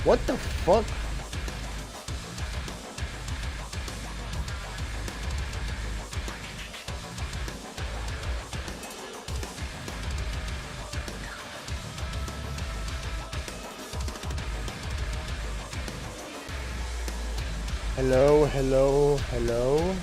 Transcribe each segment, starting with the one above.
What the fuck? Hello, hello, hello.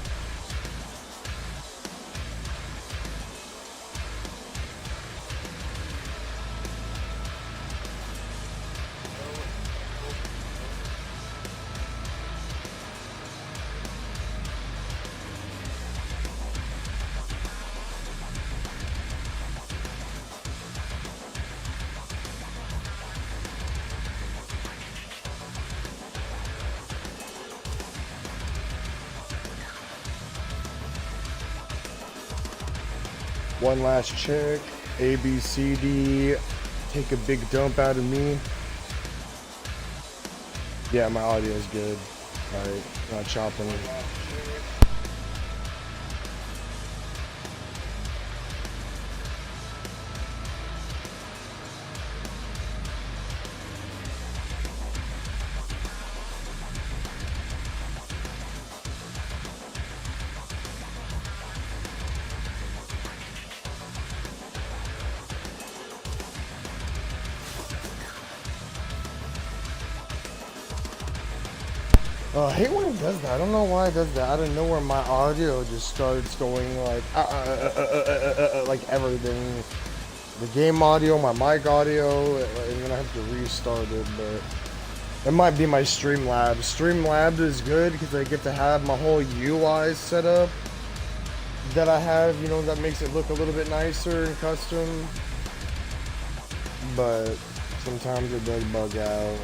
One last check. A, B, C, D. Take a big dump out of me. Yeah, my audio is good. Alright, not chopping. I hate when it does that. I don't know why it does that. Out of nowhere, my audio just starts going like like everything. The game audio, my mic audio, and then I have to restart it. But it might be my Streamlabs. Streamlabs is good because I get to have my whole UI set up that I have. You know, that makes it look a little bit nicer and custom. But sometimes it does bug out.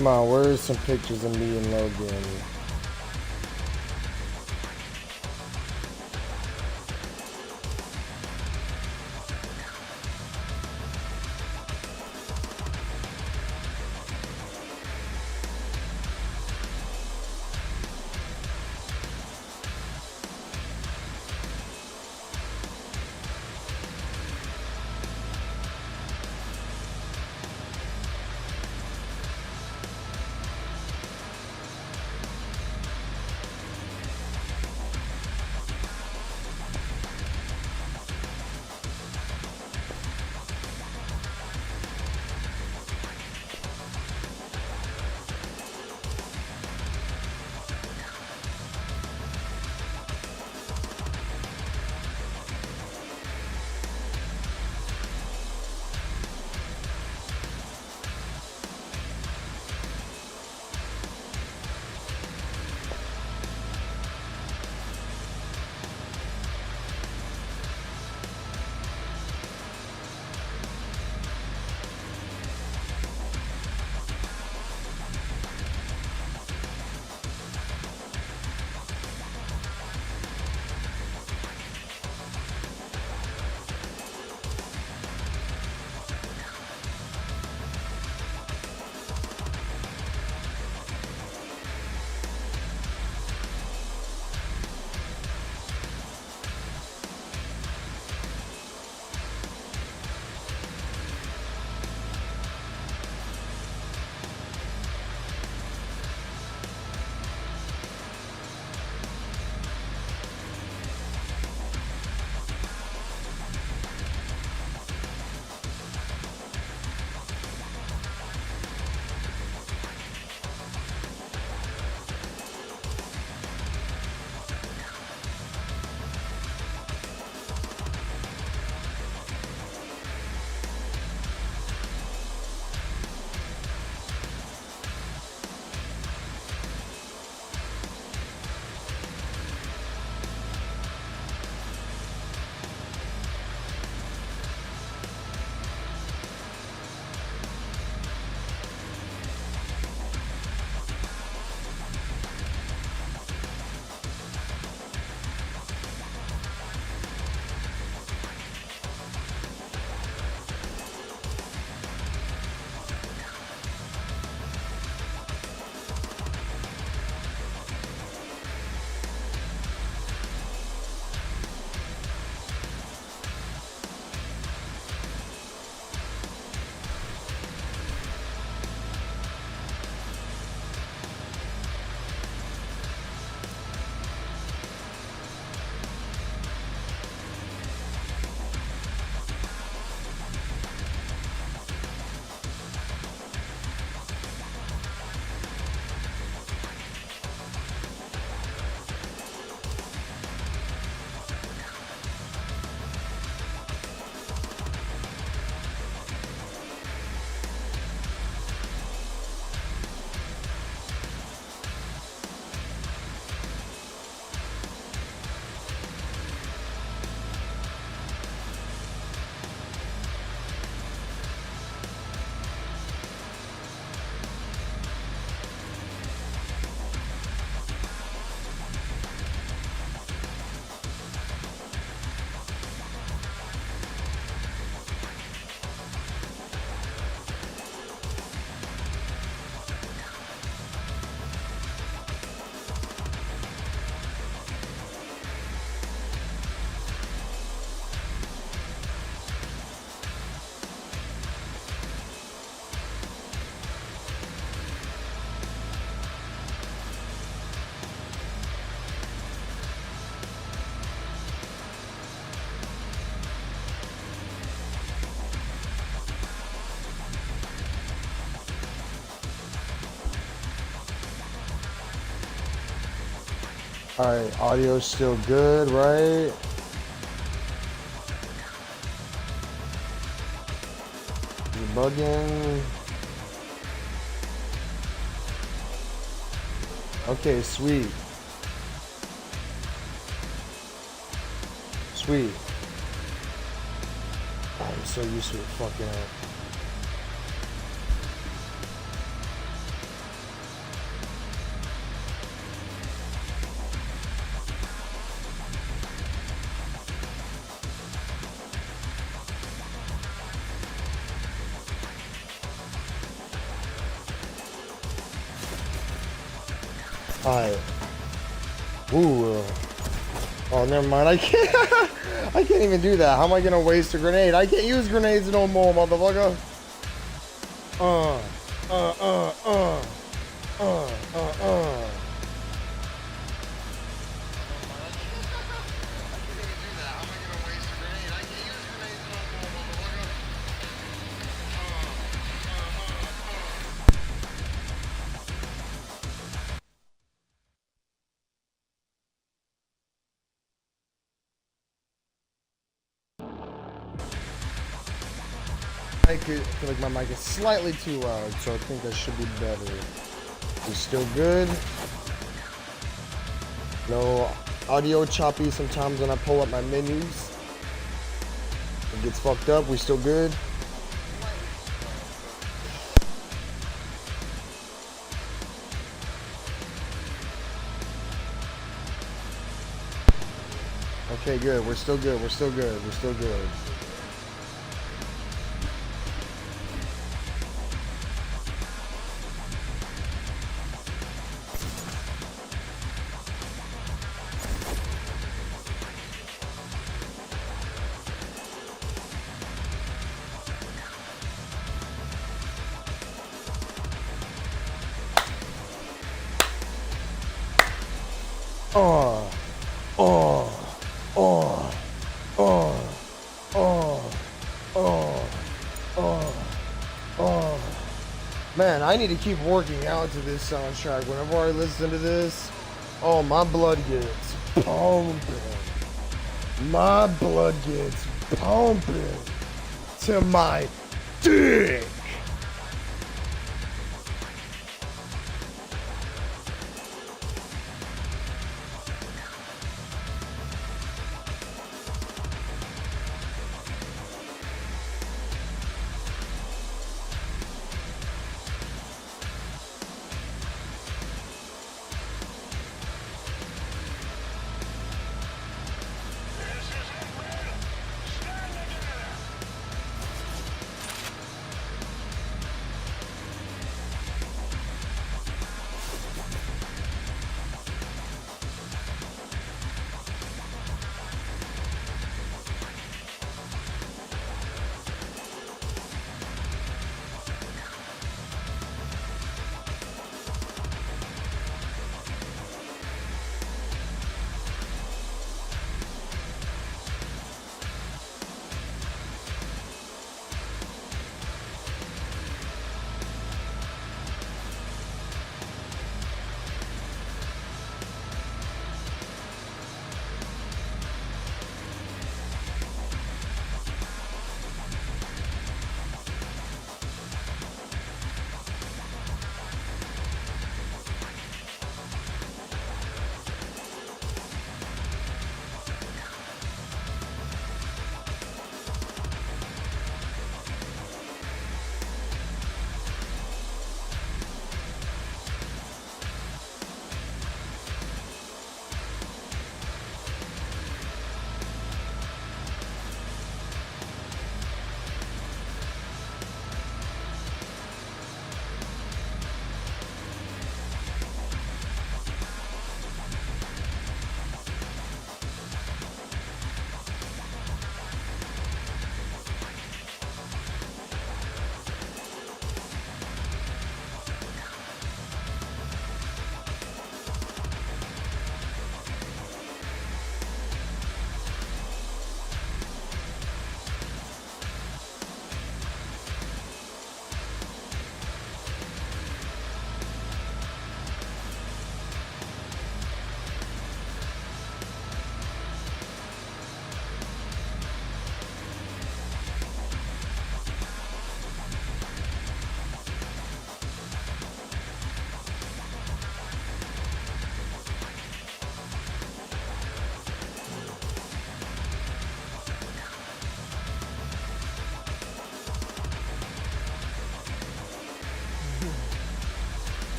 Come on, where's some pictures of me and Logan? Alright, audio's still good, right? Bugging. Okay, sweet. Sweet. I'm so used to it fucking up. Alright. Ooh. Oh, never mind. I can't. I can't even do that. How am I gonna waste a grenade? I can't use grenades no more, motherfucker. Uh. I feel like my mic is slightly too loud, so I think that should be better. It's still good. No audio choppy sometimes when I pull up my menus. It gets fucked up. We still good. Okay, good. We're still good. We're still good. We're still good. Man, I need to keep working out to this soundtrack. Whenever I listen to this, oh, my blood gets pumping. My blood gets pumping to my dick.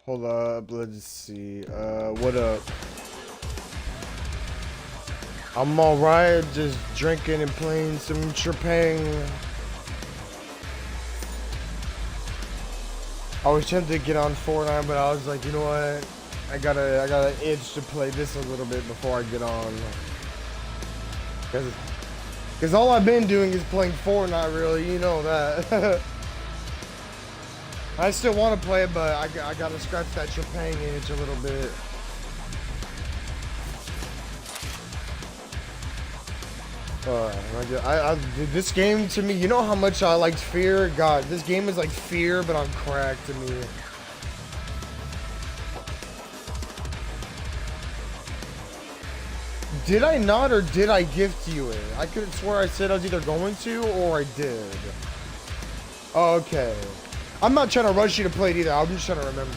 Hold up, let's see. What up? I'm alright, just drinking and playing some Trepang. I was tempted to get on Fortnite, but I was like, you know what? I got an itch to play this a little bit before I get on. Cause all I've been doing is playing Fortnite, really. You know that. I still want to play it, but I gotta scratch that Trepang itch a little bit. This game to me, you know how much I liked Fear? God, this game is like Fear, but on crack to me. Did I not, or did I gift you it? I could swear I said I was either going to, or I did. Okay. I'm not trying to rush you to play it either. I'm just trying to remember.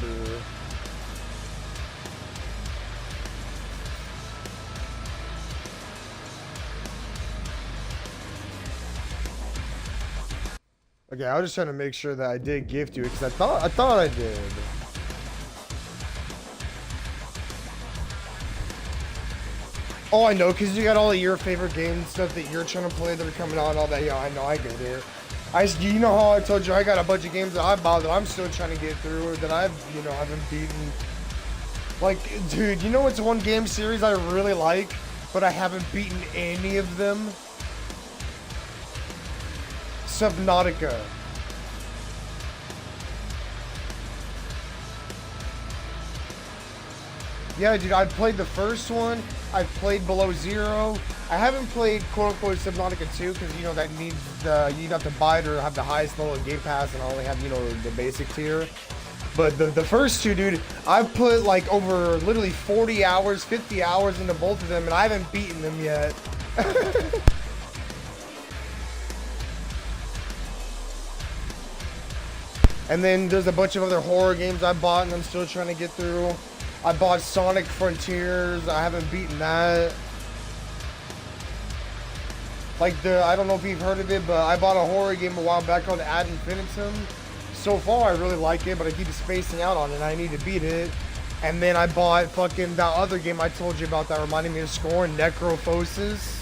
Okay, I was just trying to make sure that I did gift you, because I thought I did. Oh, I know, because you got all of your favorite games stuff that you're trying to play that are coming out and all that. Yeah, I know, I get it. You know how I told you I got a bunch of games that I bought that I'm still trying to get through, or that I've, you know, haven't beaten. Like, dude, you know what's one game series I really like, but I haven't beaten any of them? Subnautica. Yeah, dude, I played the first one. I've played Below Zero. I haven't played quote-unquote Subnautica 2 because, you know, that needs the, you'd have to buy it or have the highest level of Game Pass, and I only have, you know, the basic tier. But the first two, dude, I've put like over literally 40 hours, 50 hours into both of them, and I haven't beaten them yet. And then there's a bunch of other horror games I bought and I'm still trying to get through. I bought Sonic Frontiers. I haven't beaten that. Like I don't know if you've heard of it, but I bought a horror game a while back called Ad Infinitum. So far, I really like it, but I keep spacing out on it and I need to beat it. And then I bought fucking that other game I told you about that reminded me of Scorn, Necrophosis.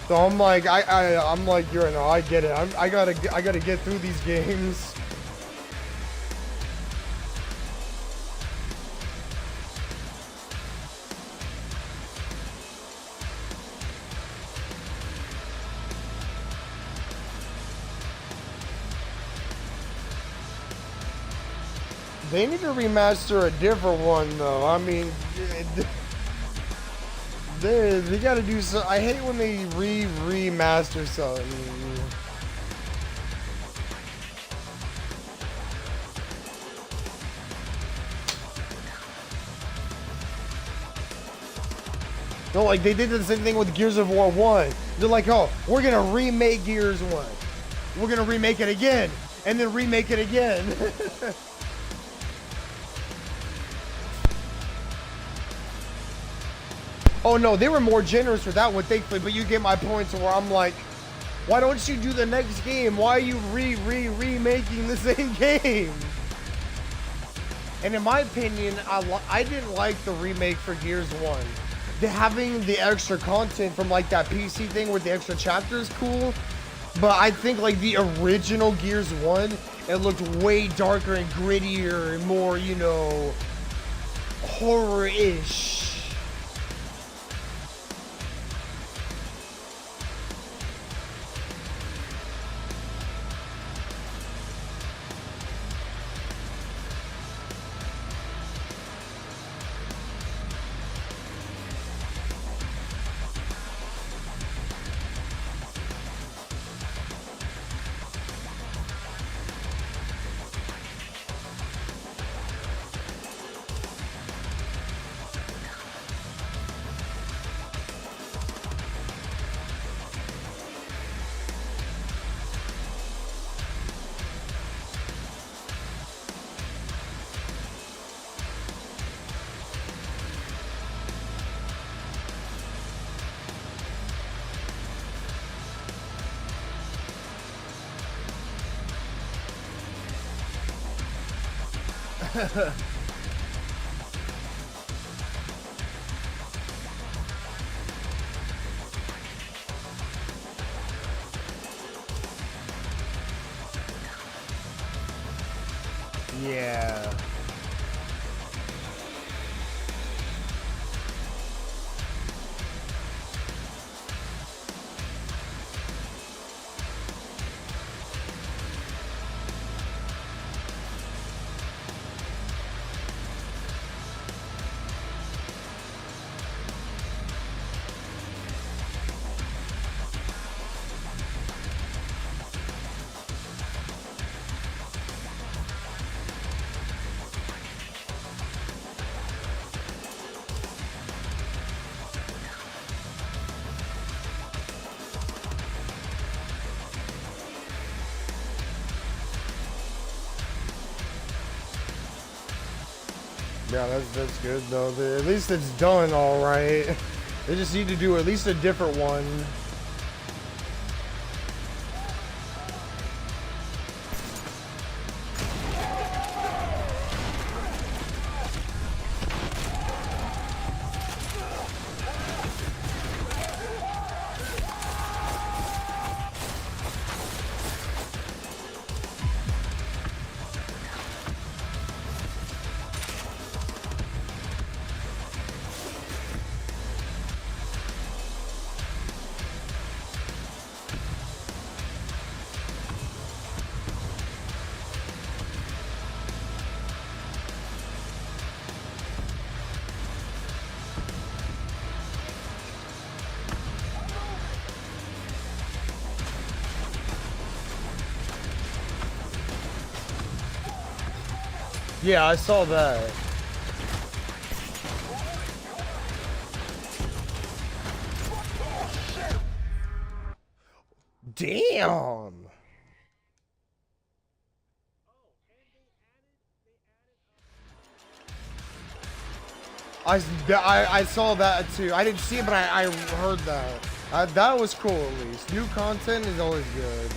So I'm like, I'm like, you're no, I get it. I gotta get through these games. They need to remaster a different one though. I mean, they gotta do so. I hate when they remaster something. No, like they did the same thing with Gears of War 1. They're like, oh, we're gonna remake Gears 1. We're gonna remake it again, and then remake it again. Oh no, they were more generous with that one, thankfully, but you get my point to where I'm like, why don't you do the next game? Why are you remaking the same game? And in my opinion, I didn't like the remake for Gears 1. Having the extra content from like that PC thing with the extra chapters cool, but I think like the original Gears 1, it looked way darker and grittier and more, you know, horror-ish. Yeah. Yeah, that's good though. At least it's done all right. They just need to do at least a different one. Yeah, I saw that. Damn. I saw that too. I didn't see it, but I heard that. That was cool at least. New content is always good.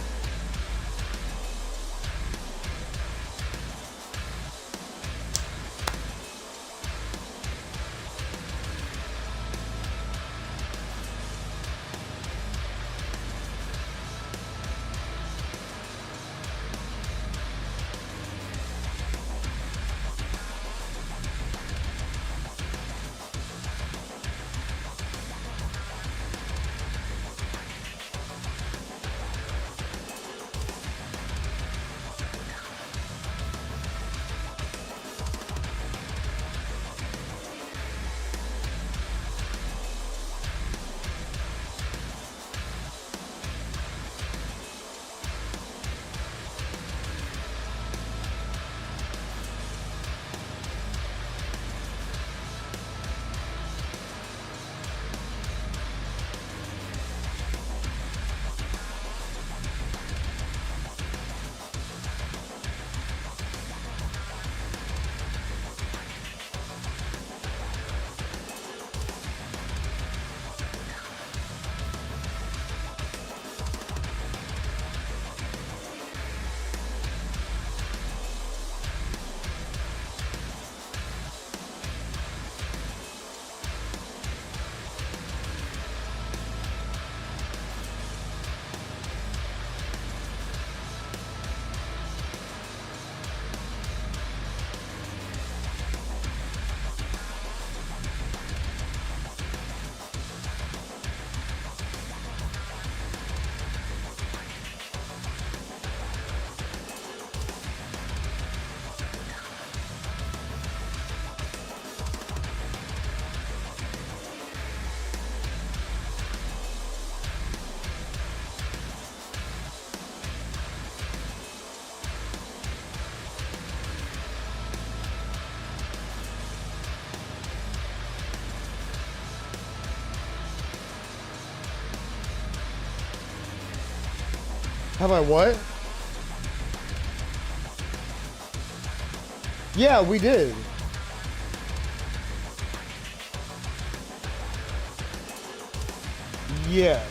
Have I what? Yeah, we did. Yes.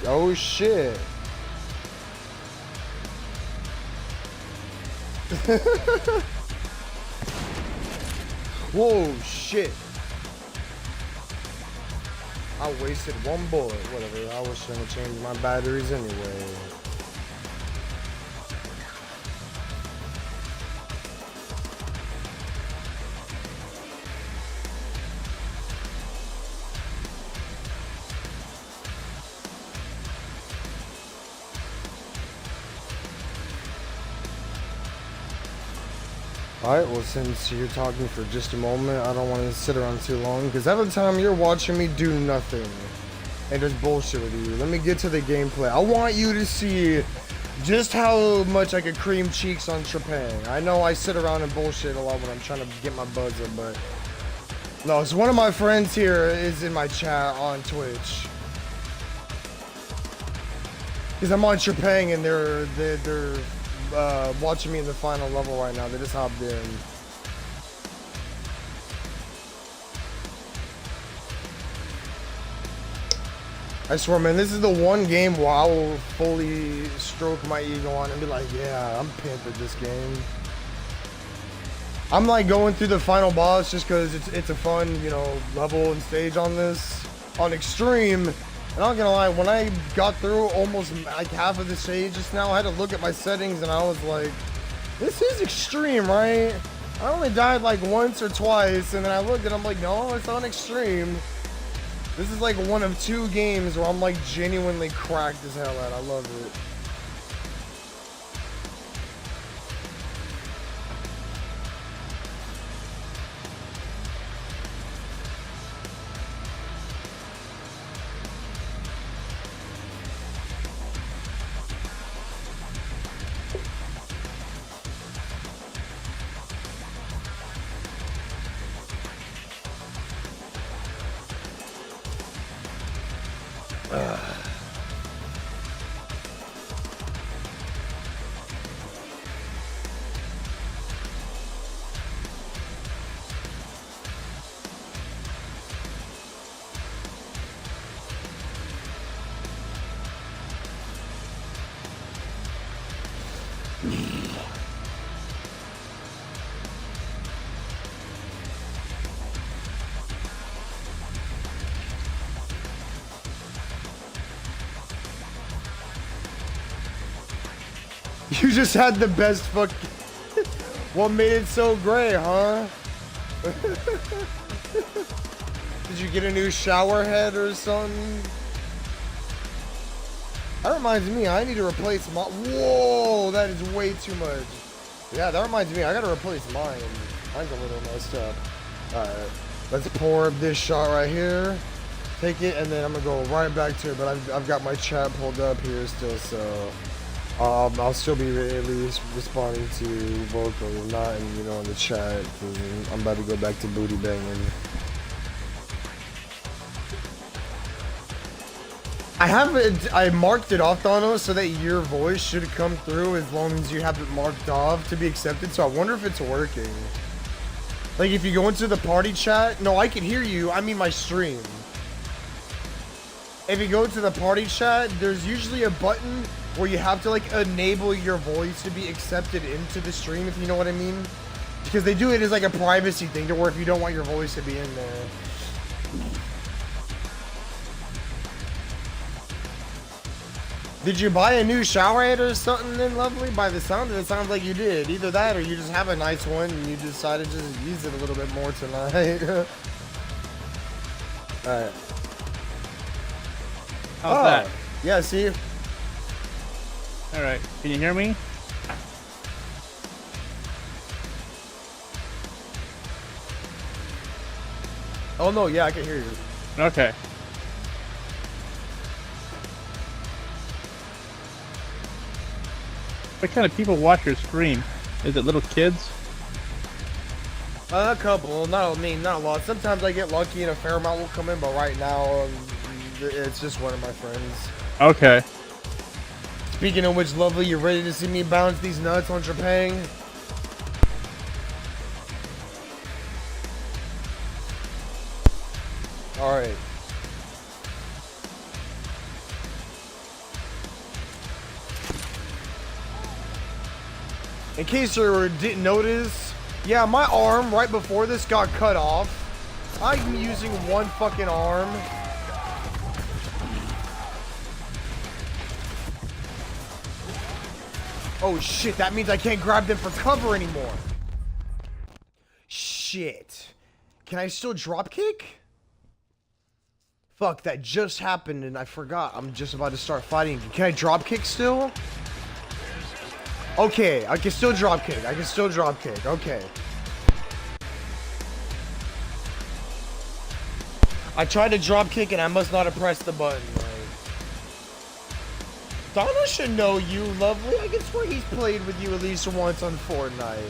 Oh shit. Whoa, shit. I wasted one bullet. Whatever, I was trying to change my batteries anyway. Alright, well, since you're talking for just a moment, I don't want to sit around too long, because every time you're watching me do nothing and just bullshit with you, let me get to the gameplay. I want you to see just how much I could cream cheeks on Trepang. I know I sit around and bullshit a lot when I'm trying to get my buzz up, but no, so one of my friends here is in my chat on Twitch. Because I'm on Trepang and they're watching me in the final level right now. They just hopped in. I swear, man, this is the one game where I will fully stroke my ego on and be like, yeah, I'm pimped at this game. I'm like going through the final boss just because it's a fun, you know, level and stage on this. On Extreme, and I'm not gonna lie, when I got through almost like half of the stage just now, I had to look at my settings and I was like, this is Extreme, right? I only died like once or twice, and then I looked and I'm like, no, it's on Extreme. This is like one of 2 games where I'm like genuinely cracked as hell at. I love it. You just had the best fuck. What made it so great, huh? Did you get a new shower head or something? That reminds me, I need to replace my. Whoa, that is way too much. Yeah, that reminds me, I gotta replace mine. Mine's a little messed up. Alright, let's pour up this shot right here. Take it, and then I'm gonna go right back to it. But I've got my chat pulled up here still, so. I'll still be at least responding to vocally, not in, you know, in the chat, because I'm about to go back to booty banging. I marked it off, Thanos, so that your voice should come through as long as you have it marked off to be accepted, so I wonder if it's working. Like, if you go into the party chat, no, I can hear you, I mean my stream. If you go to the party chat, there's usually a button where you have to like enable your voice to be accepted into the stream, if you know what I mean. Because they do it as like a privacy thing to where if you don't want your voice to be in there. Did you buy a new shower head or something then, lovely? By the sound of it, sounds like you did. Either that or you just have a nice one and you decided to just use it a little bit more tonight. Alright. How's that? Yeah, see? Alright, can you hear me? Oh no, yeah, I can hear you. Okay. What kind of people watch your stream? Is it little kids? A couple, not a lot. Sometimes I get lucky and a fair amount will come in, but right now, it's just one of my friends. Okay. Speaking of which, lovely, you ready to see me bounce these nuts on Trepang? Alright. In case you didn't notice, yeah, my arm right before this got cut off. I'm using one fucking arm. Oh shit, that means I can't grab them for cover anymore. Shit. Can I still drop kick? Fuck, that just happened and I forgot. I'm just about to start fighting. Can I drop kick still? Okay, I can still drop kick. I can still drop kick. Okay. I tried to drop kick and I must not have pressed the button. Donna should know you, lovely. I can swear he's played with you at least once on Fortnite.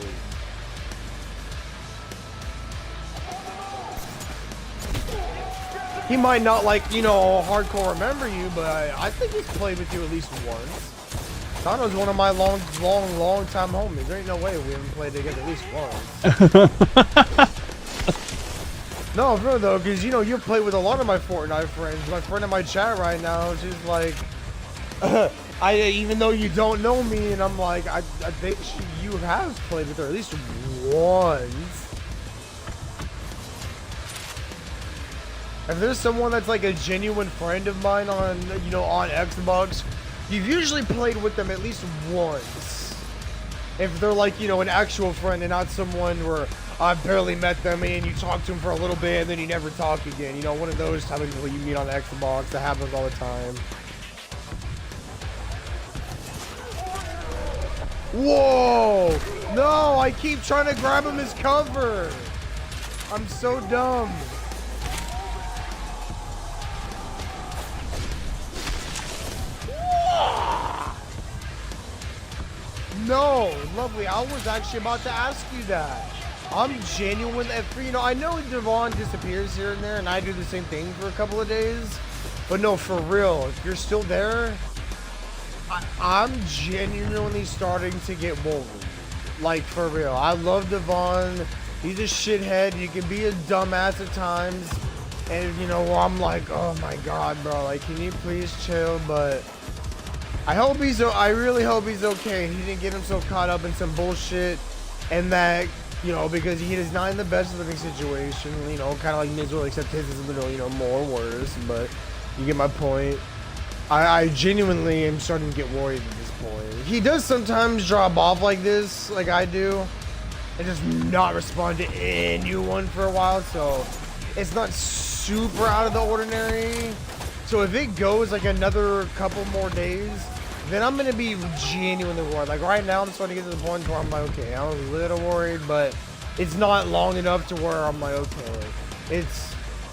He might not, like, you know, hardcore remember you, but I think he's played with you at least once. Donna's one of my long time homies. There ain't no way we haven't played together at least once. No, for real though, because you know you play with a lot of my Fortnite friends. My friend in my chat right now, she's like, even though you don't know me, and I'm like, I think you have played with her at least once. If there's someone that's like a genuine friend of mine on, you know, on Xbox, you've usually played with them at least once. If they're like, you know, an actual friend and not someone where I've barely met them and you talk to them for a little bit and then you never talk again. You know, one of those type of people you meet on Xbox. That happens all the time. Whoa! No, I keep trying to grab him as cover. I'm so dumb. No, lovely. I was actually about to ask you that. I'm genuine. You know, I know Devon disappears here and there, and I do the same thing for a couple of days. But no, for real, if you're still there, I'm genuinely starting to get worried. Like, for real. I love Devon. He's a shithead. You can be a dumbass at times. And, you know, I'm like, oh my god, bro. Like, can you please chill? But I really hope he's okay. He didn't get himself caught up in some bullshit, and that, you know, because he is not in the best living situation, you know, kind of like Mizzle, except his is a little, you know, more worse, but you get my point. I genuinely am starting to get worried at this point. He does sometimes drop off like this, like I do, and just not respond to anyone for a while, so it's not super out of the ordinary. So if it goes like another couple more days, then I'm gonna be genuinely worried. Like right now, I'm starting to get to the point where I'm like, okay, I'm a little worried, but it's not long enough to where I'm like, okay.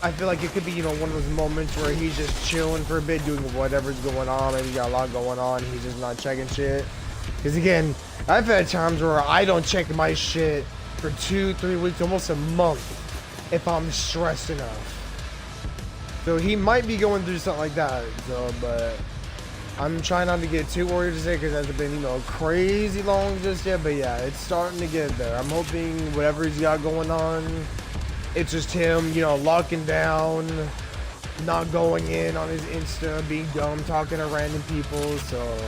I feel like it could be, you know, one of those moments where he's just chilling for a bit, doing whatever's going on. Maybe got a lot going on. He's just not checking shit. Because again, I've had times where I don't check my shit for 2-3 weeks, almost a month, if I'm stressed enough. So he might be going through something like that. So, but I'm trying not to get too worried today because it hasn't been, you know, crazy long just yet. But yeah, it's starting to get there. I'm hoping whatever he's got going on, it's just him, you know, locking down, not going in on his Insta, being dumb, talking to random people. So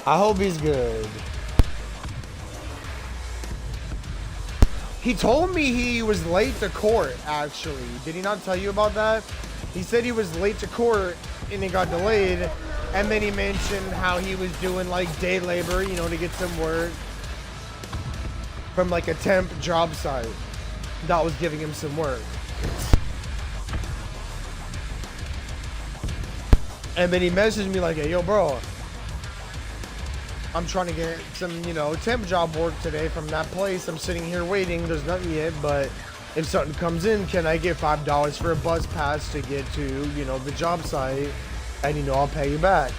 I hope he's good. He told me he was late to court, actually. Did he not tell you about that? He said he was late to court and it got delayed. And then he mentioned how he was doing like day labor, you know, to get some work from like a temp job site that was giving him some work. And then he messaged me like, hey, yo, bro, I'm trying to get some, you know, temp job work today from that place. I'm sitting here waiting. There's nothing yet, but if something comes in, can I get $5 for a bus pass to get to, you know, the job site? And, you know, I'll pay you back.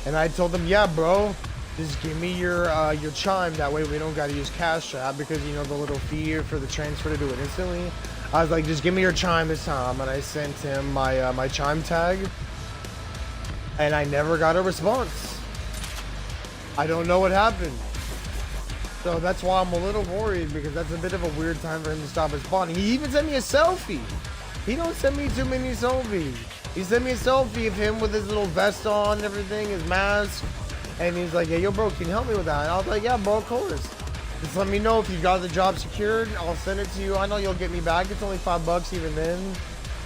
And I told him, yeah, bro, just give me your chime. That way we don't got to use Cash App because, you know, the little fee for the transfer to do it instantly. I was like, just give me your chime this time. And I sent him my my chime tag. And I never got a response. I don't know what happened. So that's why I'm a little worried, because that's a bit of a weird time for him to stop responding. He even sent me a selfie. He don't send me too many selfies. He sent me a selfie of him with his little vest on and everything, his mask. And he's like, hey, yo, bro, can you help me with that? And I was like, yeah, bro, of course. Just let me know if you got the job secured. I'll send it to you. I know you'll get me back. It's only $5 even then.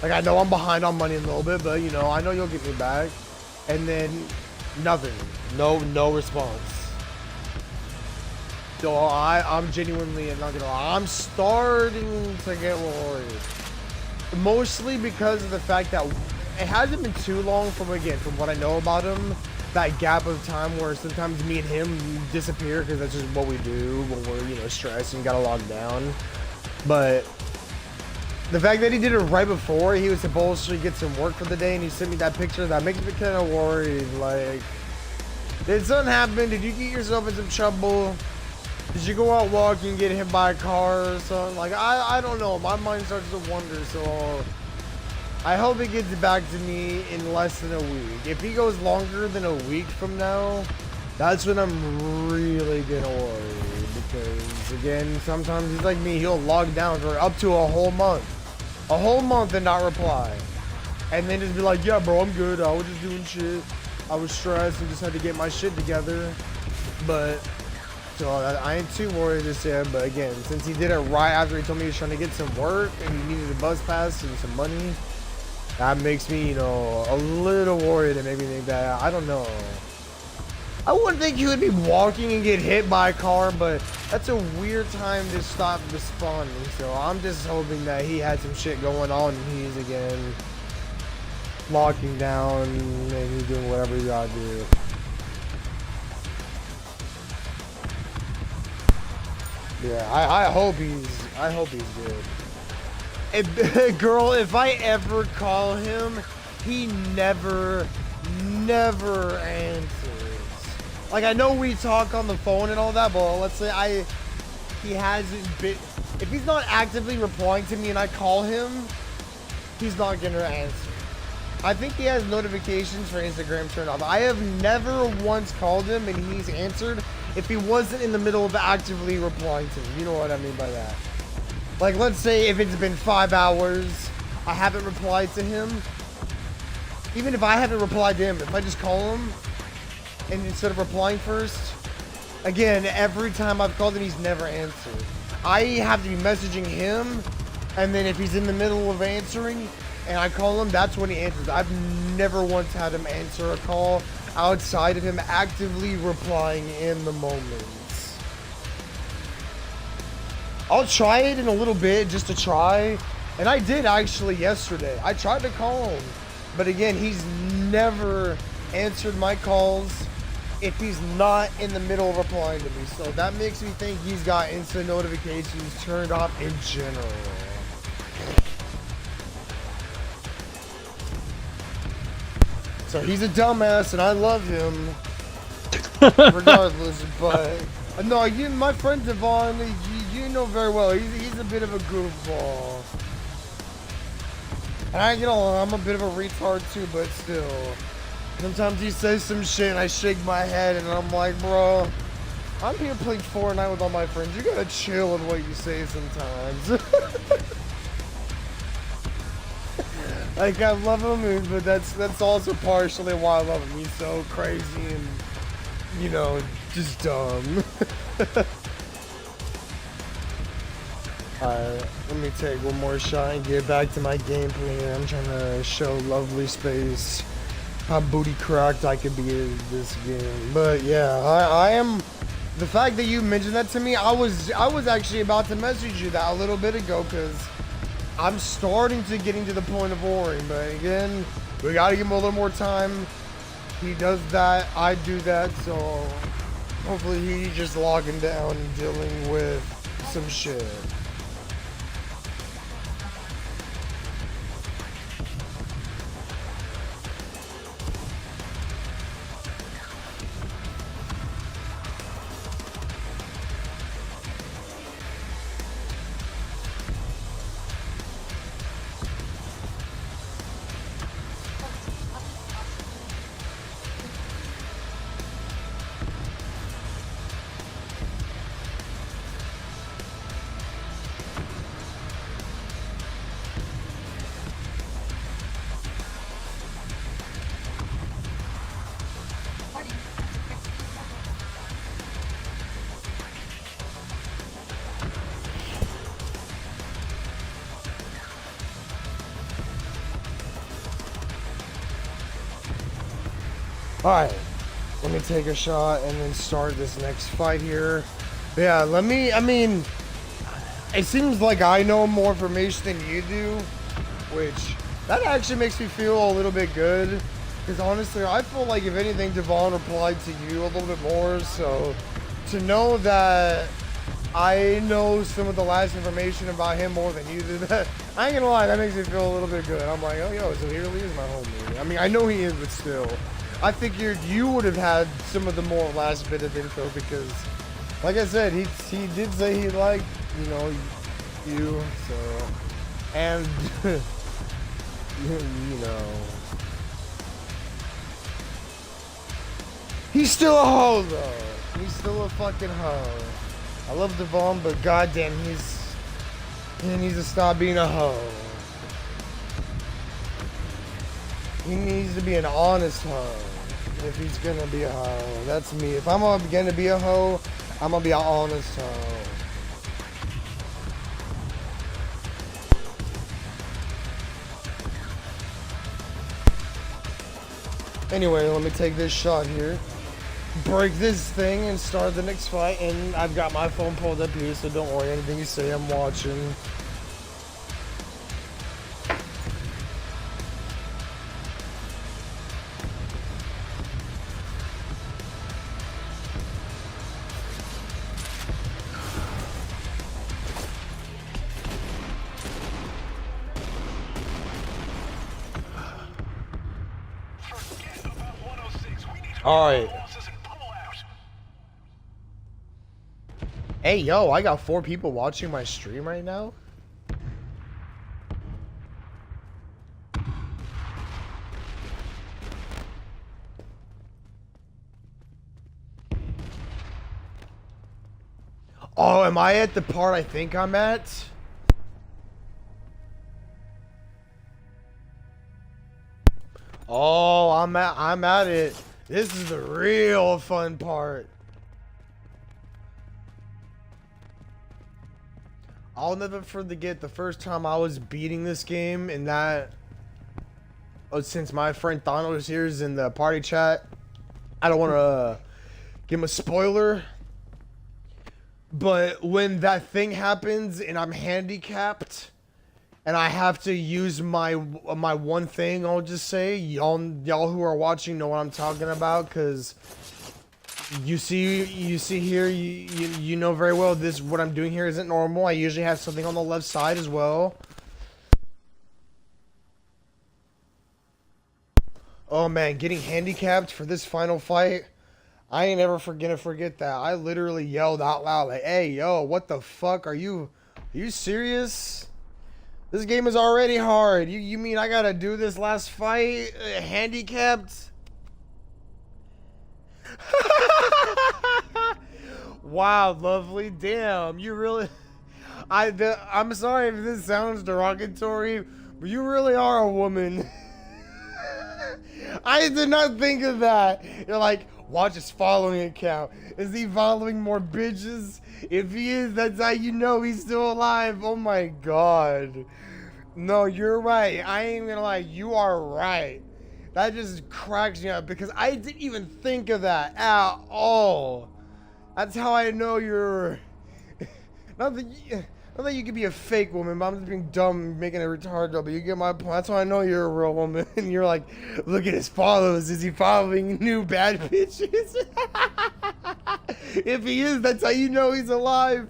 Like, I know I'm behind on money a little bit, but, you know, I know you'll get me back. And then nothing. No response. So I'm genuinely, I'm not gonna lie, I'm starting to get worried. Mostly because of the fact that it hasn't been too long from what I know about him, that gap of time where sometimes me and him disappear because that's just what we do when we're, you know, stressed and gotta log down. But the fact that he did it right before he was supposed to get some work for the day and he sent me that picture, that makes me kind of worried. Like, did something happen? Did you get yourself in some trouble? Did you go out walking and get hit by a car or something? Like, I don't know. My mind starts to wonder, so I hope he gets back to me in less than a week. If he goes longer than a week from now, that's when I'm really gonna worry. Because, again, sometimes he's like me. He'll log down for up to a whole month. a whole month and not reply. And then just be like, yeah, bro, I'm good. I was just doing shit. I was stressed and just had to get my shit together. But, so I ain't too worried just yet. But again, since he did it right after he told me he was trying to get some work and he needed a bus pass and some money, that makes me, you know, a little worried and maybe think that, I don't know. I wouldn't think he would be walking and get hit by a car, but that's a weird time to stop responding. So I'm just hoping that he had some shit going on and he's again locking down and he's doing whatever he gotta do. Yeah, I hope he's good. Girl, if I ever call him, he never answers. Like, I know we talk on the phone and all that, but let's say he hasn't been, if he's not actively replying to me and I call him, he's not gonna answer. I think he has notifications for Instagram turned off. I have never once called him and he's answered if he wasn't in the middle of actively replying to me. You know what I mean by that? Like, let's say if it's been 5 hours, I haven't replied to him. Even if I haven't replied to him, if I just call him, and instead of replying first, again, every time I've called him, he's never answered. I have to be messaging him, and then if he's in the middle of answering, and I call him, that's when he answers. I've never once had him answer a call outside of him actively replying in the moment. I'll try it in a little bit just to try, and I did actually yesterday. I tried to call him, but again, he's never answered my calls if he's not in the middle of replying to me. So that makes me think he's got instant notifications turned off in general. So he's a dumbass and I love him regardless, but no, my friend Devon, you know very well, he's a bit of a goofball. And I get along, I'm a bit of a retard too, but still. Sometimes he says some shit and I shake my head and I'm like, bro, I'm here playing Fortnite with all my friends. You gotta chill in what you say sometimes. Like, I love him, but that's also partially why I love him. He's so crazy and, you know, just dumb. Alright, let me take one more shot and get back to my gameplay. I'm trying to show Lovely Space how booty cracked I could be in this game. But yeah, I am. The fact that you mentioned that to me, I was actually about to message you that a little bit ago because I'm starting to getting to the point of worrying. But again, we gotta give him a little more time. He does that, I do that, so hopefully he's just logging down and dealing with some shit. Alright, let me take a shot and then start this next fight here. Yeah, it seems like I know more information than you do, which, that actually makes me feel a little bit good. Because honestly, I feel like if anything, Devon replied to you a little bit more, so to know that I know some of the last information about him more than you did, I ain't gonna lie, that makes me feel a little bit good. I'm like, oh, yo, so he really is my homie. I mean, I know he is, but still. I figured you would have had some of the more last bit of info because, like I said, he did say he liked, you know, you, so, and, you know, he's still a hoe, though. He's still a fucking hoe. I love Devon, but goddamn, he needs to stop being a hoe. He needs to be an honest hoe. If he's gonna be a hoe, that's me. If I'm gonna be a hoe, I'm gonna be an honest hoe. Anyway, let me take this shot here, break this thing, and start the next fight. And I've got my phone pulled up here, so don't worry, anything you say, I'm watching. Alright. Hey, yo, I got 4 people watching my stream right now. Oh, am I at the part I think I'm at? Oh, I'm at it. This is the real fun part. I'll never forget the first time I was beating this game, and that, since my friend Thanos here is in the party chat, I don't want to give him a spoiler, but when that thing happens and I'm handicapped and I have to use my one thing, I'll just say, y'all who are watching know what I'm talking about, because you see here, you know very well this, what I'm doing here isn't normal. I usually have something on the left side as well. Oh man, getting handicapped for this final fight, I ain't ever gonna forget that. I literally yelled out loud like, hey yo, what the fuck, are you serious? This game is already hard. You mean I gotta do this last fight handicapped? Wow, lovely. Damn, you really... I'm sorry if this sounds derogatory, but you really are a woman. I did not think of that. You're like, watch his following account. Is he following more bitches? If he is, that's how you know he's still alive. Oh my god. No, you're right. I ain't gonna lie. You are right. That just cracks me up because I didn't even think of that at all. That's how I know you're... Not that you could be a fake woman, but I'm just being dumb, making it retarded, but you get my point. That's how I know you're a real woman. And you're like, look at his follows. Is he following new bad bitches? If he is, that's how you know he's alive.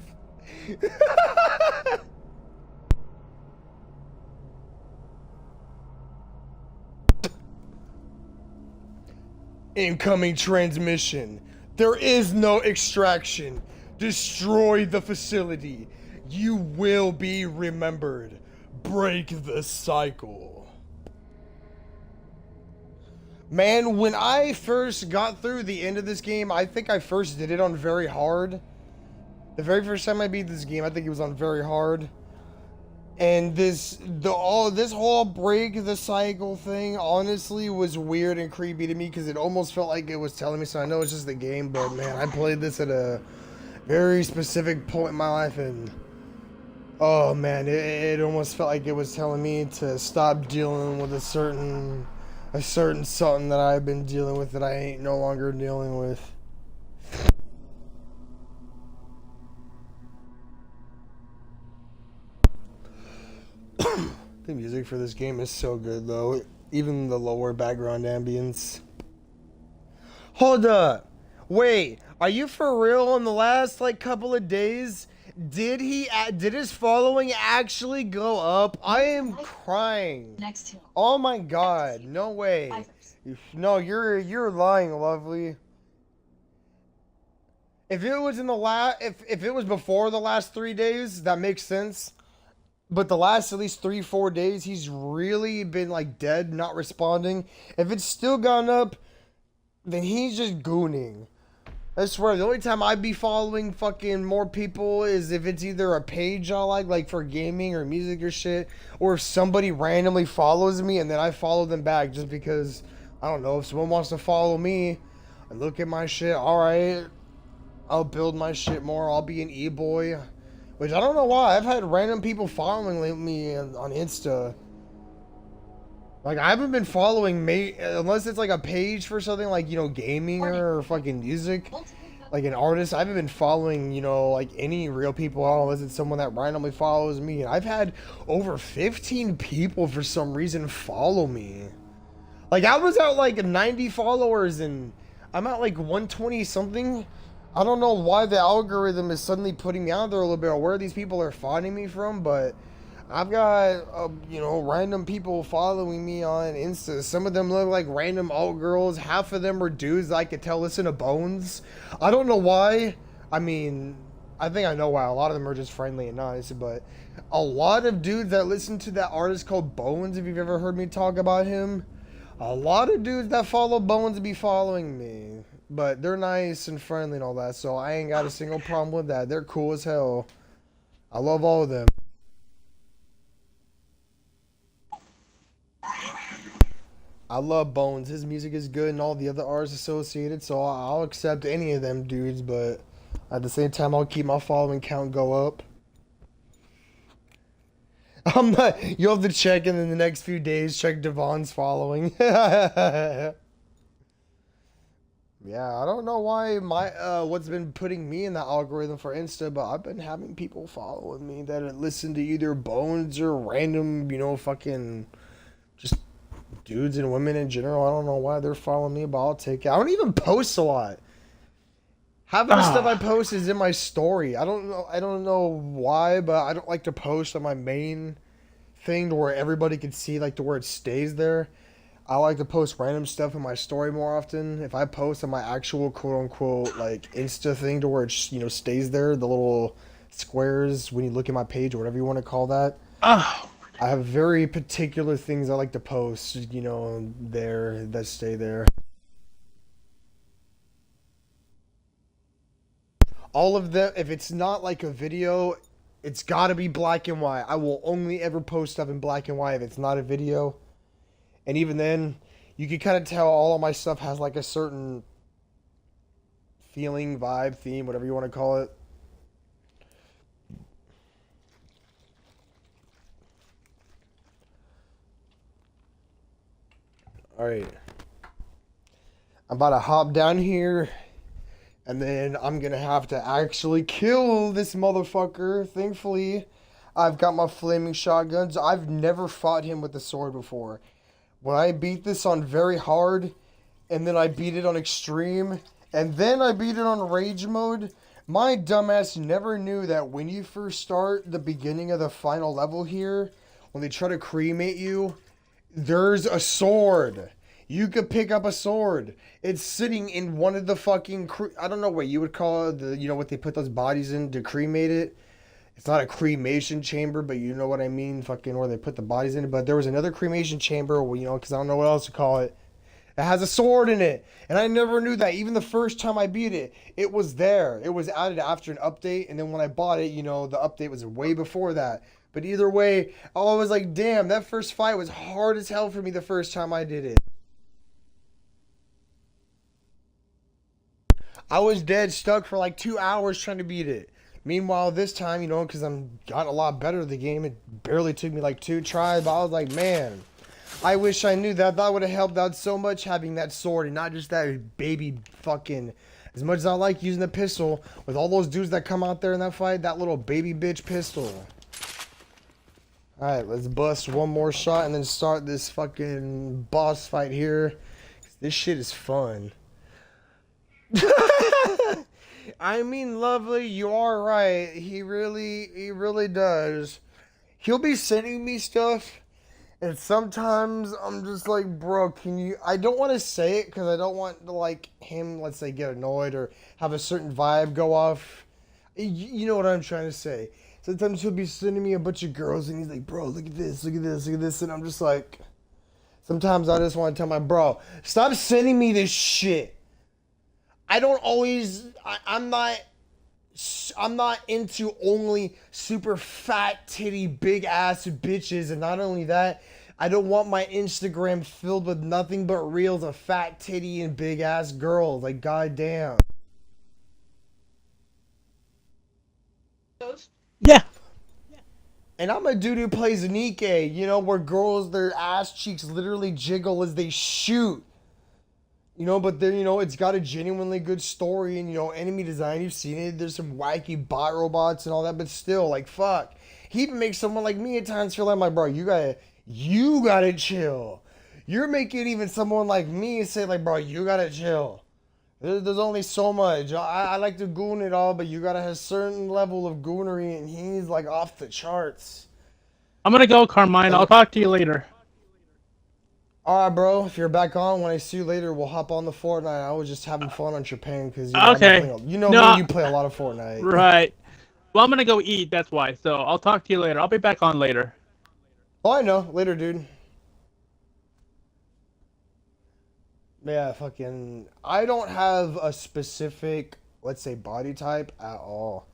Incoming transmission. There is no extraction. Destroy the facility. You will be remembered. Break the cycle. Man, when I first got through the end of this game, I think I first did it on very hard. The very first time I beat this game, I think it was on very hard. And this whole break the cycle thing honestly was weird and creepy to me because it almost felt like it was telling me, so I know it's just the game, but man, I played this at a very specific point in my life, and oh man, it almost felt like it was telling me to stop dealing with a certain something that I've been dealing with that I ain't no longer dealing with. The music for this game is so good though, even the lower background ambience. Hold up, wait, are you for real? In the last like couple of days, did his following actually go up? I am crying. Oh my god, no way. No, you're lying, lovely. If it was in the if it was before the last 3 days, that makes sense. But the last at least 3-4 days, he's really been like dead, not responding. If it's still gone up, then he's just gooning. I swear, the only time I'd be following fucking more people is if it's either a page I like for gaming or music or shit, or if somebody randomly follows me and then I follow them back just because, I don't know, if someone wants to follow me and look at my shit, alright, I'll build my shit more, I'll be an e-boy, which I don't know why, I've had random people following me on Insta. Like, I haven't been following unless it's like a page for something like, you know, gaming or fucking music, like an artist. I haven't been following, you know, like any real people at all unless it's someone that randomly follows me. And I've had over 15 people for some reason follow me. Like, I was at like 90 followers and I'm at like 120 something. I don't know why the algorithm is suddenly putting me out there a little bit or where these people are finding me from, but I've got, you know, random people following me on Insta. Some of them look like random alt girls. Half of them are dudes that I could tell listen to Bones. I don't know why. I mean, I think I know why. A lot of them are just friendly and nice, but a lot of dudes that listen to that artist called Bones, if you've ever heard me talk about him, a lot of dudes that follow Bones be following me. But they're nice and friendly and all that, so I ain't got a single problem with that. They're cool as hell. I love all of them. I love Bones. His music is good and all the other artists associated, so I'll accept any of them dudes, but at the same time, I'll keep my following count go up. I'm not, you'll have to check in the next few days, check Devon's following. Yeah, I don't know why what's been putting me in the algorithm for Insta, but I've been having people following me that listen to either Bones or random, you know, fucking just dudes and women in general. I don't know why they're following me, but I'll take it. I don't even post a lot. Half of the stuff I post is in my story. I don't know why, but I don't like to post on my main thing to where everybody can see, like to where it stays there. I like to post random stuff in my story more often. If I post on my actual quote unquote like Insta thing to where it, you know, stays there, the little squares when you look at my page or whatever you want to call that. Oh. I have very particular things I like to post, you know, there that stay there. All of them, if it's not like a video, it's gotta be black and white. I will only ever post stuff in black and white if it's not a video. And even then, you can kind of tell all of my stuff has like a certain feeling, vibe, theme, whatever you want to call it. Alright. I'm about to hop down here. And then I'm going to have to actually kill this motherfucker. Thankfully, I've got my flaming shotguns. I've never fought him with a sword before. When I beat this on very hard, and then I beat it on extreme, and then I beat it on rage mode, my dumbass never knew that when you first start the beginning of the final level here, when they try to cremate you, there's a sword. You could pick up a sword. It's sitting in one of the fucking, I don't know what you would call it, you know what they put those bodies in to cremate it. It's not a cremation chamber, but you know what I mean, fucking where they put the bodies in it. But there was another cremation chamber, you know, because I don't know what else to call it. It has a sword in it, and I never knew that. Even the first time I beat it, it was there. It was added after an update, and then when I bought it, you know, the update was way before that. But either way, I was like, damn, that first fight was hard as hell for me the first time I did it. I was dead stuck for like 2 hours trying to beat it. Meanwhile, this time, you know, because I'm got a lot better at the game, it barely took me like 2 tries, but I was like, man, I wish I knew that. That would have helped out so much having that sword and not just that baby fucking, as much as I like using the pistol, with all those dudes that come out there in that fight, that little baby bitch pistol. Alright, let's bust one more shot and then start this fucking boss fight here. This shit is fun. I mean, Lovely, you are right. He really does. He'll be sending me stuff, and sometimes I'm just like, bro, can you... I don't want to say it, because I don't want to, like, him, let's say, get annoyed or have a certain vibe go off. You know what I'm trying to say. Sometimes he'll be sending me a bunch of girls, and he's like, bro, look at this, look at this, look at this, and I'm just like... Sometimes I just want to tell my bro, stop sending me this shit. I don't always. I'm not into only super fat titty big ass bitches, and not only that, I don't want my Instagram filled with nothing but reels of fat titty and big ass girls. Like goddamn. Yeah. And I'm a dude who plays Nike, you know, where girls their ass cheeks literally jiggle as they shoot. You know, but then, you know, it's got a genuinely good story and, you know, enemy design. You've seen it. There's some wacky bot robots and all that, but still, like, fuck. He even makes someone like me at times feel like, my bro, you gotta chill. You're making even someone like me say, like, bro, you gotta chill. There's only so much. I like to goon it all, but you gotta have a certain level of goonery, and he's, like, off the charts. I'm gonna go, Carmine. I'll talk to you later. All right, bro. If you're back on, when I see you later, we'll hop on the Fortnite. I was just having fun on Japan because you know I've been Okay. playing. You know No. me, you play a lot of Fortnite. Right. Well, I'm gonna go eat. That's why. So I'll talk to you later. I'll be back on later. Oh, I know. Later, dude. Yeah, fucking. I don't have a specific, let's say, body type at all.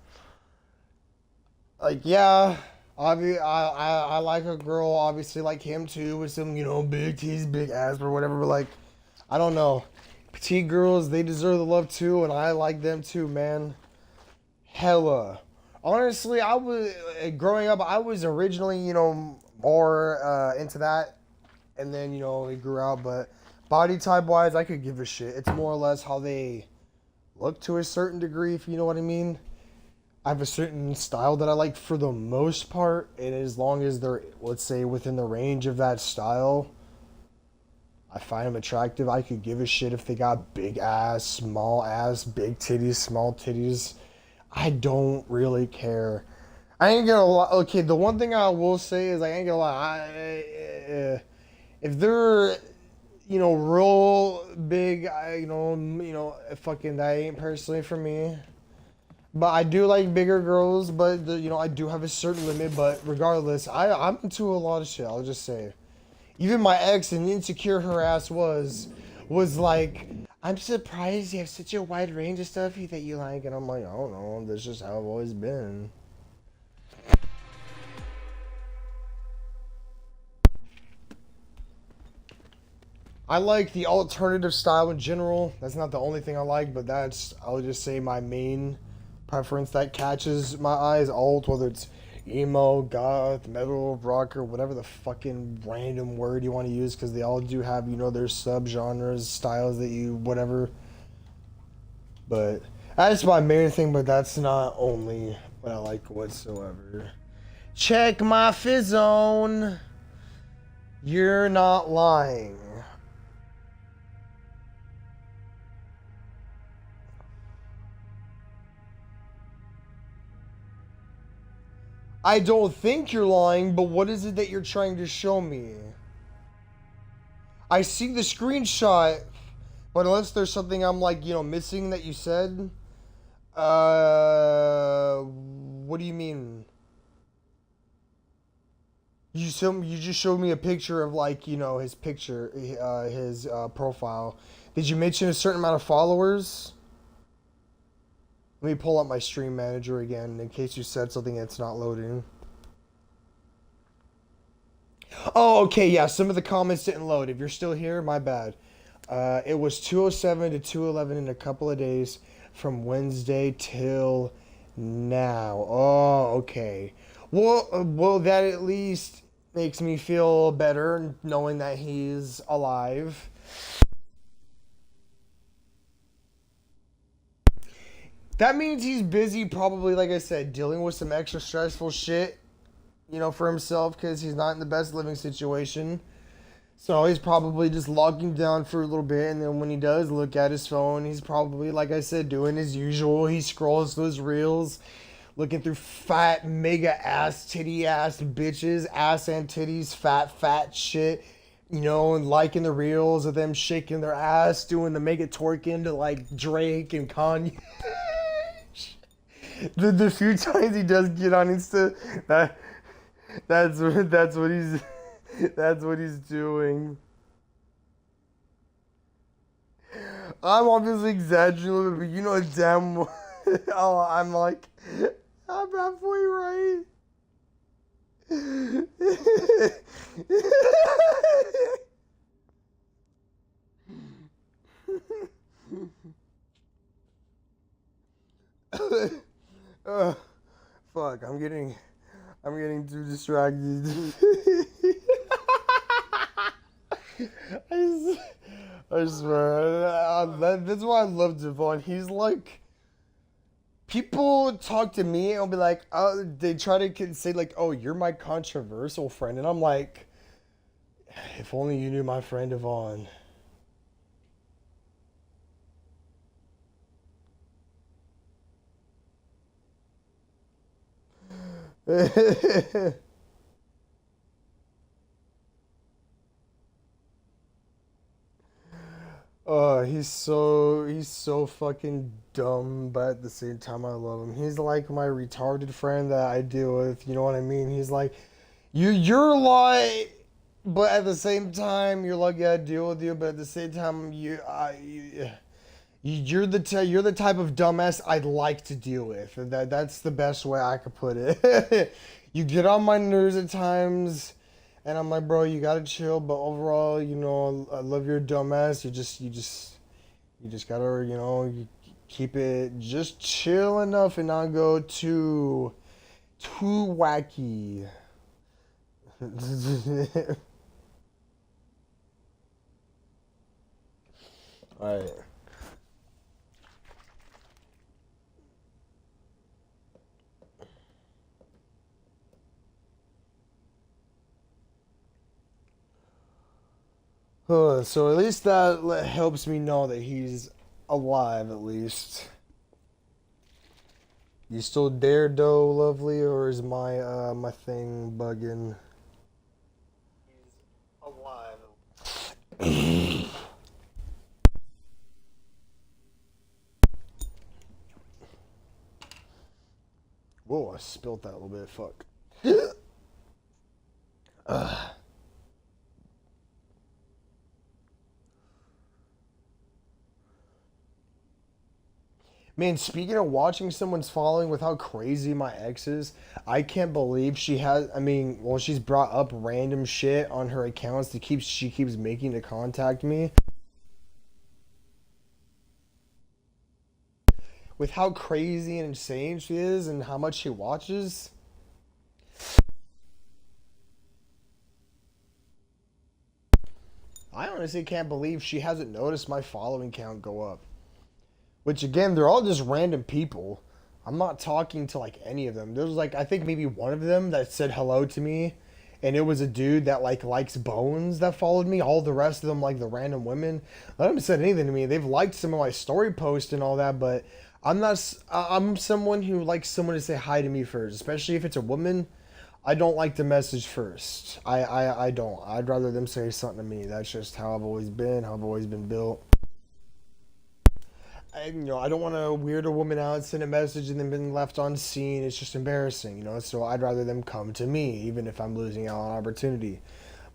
Like, yeah, I like a girl, obviously, like him too, with some, you know, big teeth, big ass, or whatever. But like, I don't know. Petite girls, they deserve the love too, and I like them too, man. Hella. Honestly, I was growing up. I was originally, you know, more into that, and then you know it grew out. But body type wise, I could give a shit. It's more or less how they look to a certain degree, if you know what I mean. I have a certain style that I like for the most part, and as long as they're, let's say, within the range of that style, I find them attractive. I could give a shit if they got big ass, big titties, small titties. I don't really care. I ain't gonna lie. Okay, the one thing I will say is I ain't gonna lie. If they're, you know, real big, fucking that ain't personally for me. But I do like bigger girls, but you know I do have a certain limit. But regardless, I'm into a lot of shit. I'll just say, even my ex and insecure her ass was like, I'm surprised you have such a wide range of stuff that you like, and I'm like, I don't know, that's just how I've always been. I like the alternative style in general. That's not the only thing I like, but that's, I'll just say, my main preference that catches my eyes. Alt, whether it's emo, goth, metal, rocker, whatever the fucking random word you want to use, because they all do have, you know, their subgenres, styles that you, whatever. But that's my main thing, but that's not only what I like whatsoever. Check my fizzone. You're not lying. I don't think you're lying, but what is it that you're trying to show me? I see the screenshot, but unless there's something I'm like, you know, missing that you said, what do you mean? You just showed me a picture of like, you know, his picture, his profile. Did you mention a certain amount of followers? Let me pull up my stream manager again in case you said something that's not loading. Oh, okay, yeah, some of the comments didn't load. If you're still here, my bad. It was 207 to 211 in a couple of days from Wednesday till now. Oh, okay. Well, that at least makes me feel better knowing that he's alive. That means he's busy, probably, like I said, dealing with some extra stressful shit, you know, for himself because he's not in the best living situation. So he's probably just logging down for a little bit, and then when he does look at his phone, he's probably, like I said, doing his usual. He scrolls those reels, looking through fat, mega ass, titty ass bitches, ass and titties, fat shit, you know, and liking the reels of them shaking their ass, doing the mega twerking to like Drake and Kanye. The few times he does get on Insta, that's what he's that's what he's doing. I'm obviously exaggerating, but you know damn well. Oh, I'm like, I'm halfway right. uh, fuck, I'm getting too distracted. I just, I swear, that's why I love Devon. He's like, people talk to me and be like, they try to say like, oh, you're my controversial friend, and I'm like, if only you knew my friend Devon. He's so fucking dumb, but at the same time I love him. He's like my retarded friend that I deal with. You know what I mean? He's like, you're like, but at the same time you're like, yeah, I deal with you, but at the same time you're the type of dumbass I'd like to deal with. That's the best way I could put it. You get on my nerves at times, and I'm like, bro, you gotta chill. But overall, I love your dumbass. You just gotta, you keep it just chill enough and not go too wacky. All right. So at least that helps me know that he's alive, at least. You still there, though, lovely, or is my thing bugging? He's alive. Whoa, I spilled that a little bit. Fuck. Man, speaking of watching someone's following with how crazy my ex is, I can't believe she's brought up random shit on her accounts she keeps making to contact me. With how crazy and insane she is and how much she watches. I honestly can't believe she hasn't noticed my following count go up. Which again, they're all just random people. I'm not talking to like any of them. There's like I think maybe one of them that said hello to me, and it was a dude that like likes Bones that followed me. All the rest of them, like the random women, none of them said anything to me. They've liked some of my story posts and all that, but I'm not. I'm someone who likes someone to say hi to me first, especially if it's a woman. I don't like the message first. I don't. I'd rather them say something to me. That's just how I've always been. How I've always been built. I don't want to weird a woman out, send a message, and then been left unseen. It's just embarrassing. So I'd rather them come to me, even if I'm losing out on opportunity.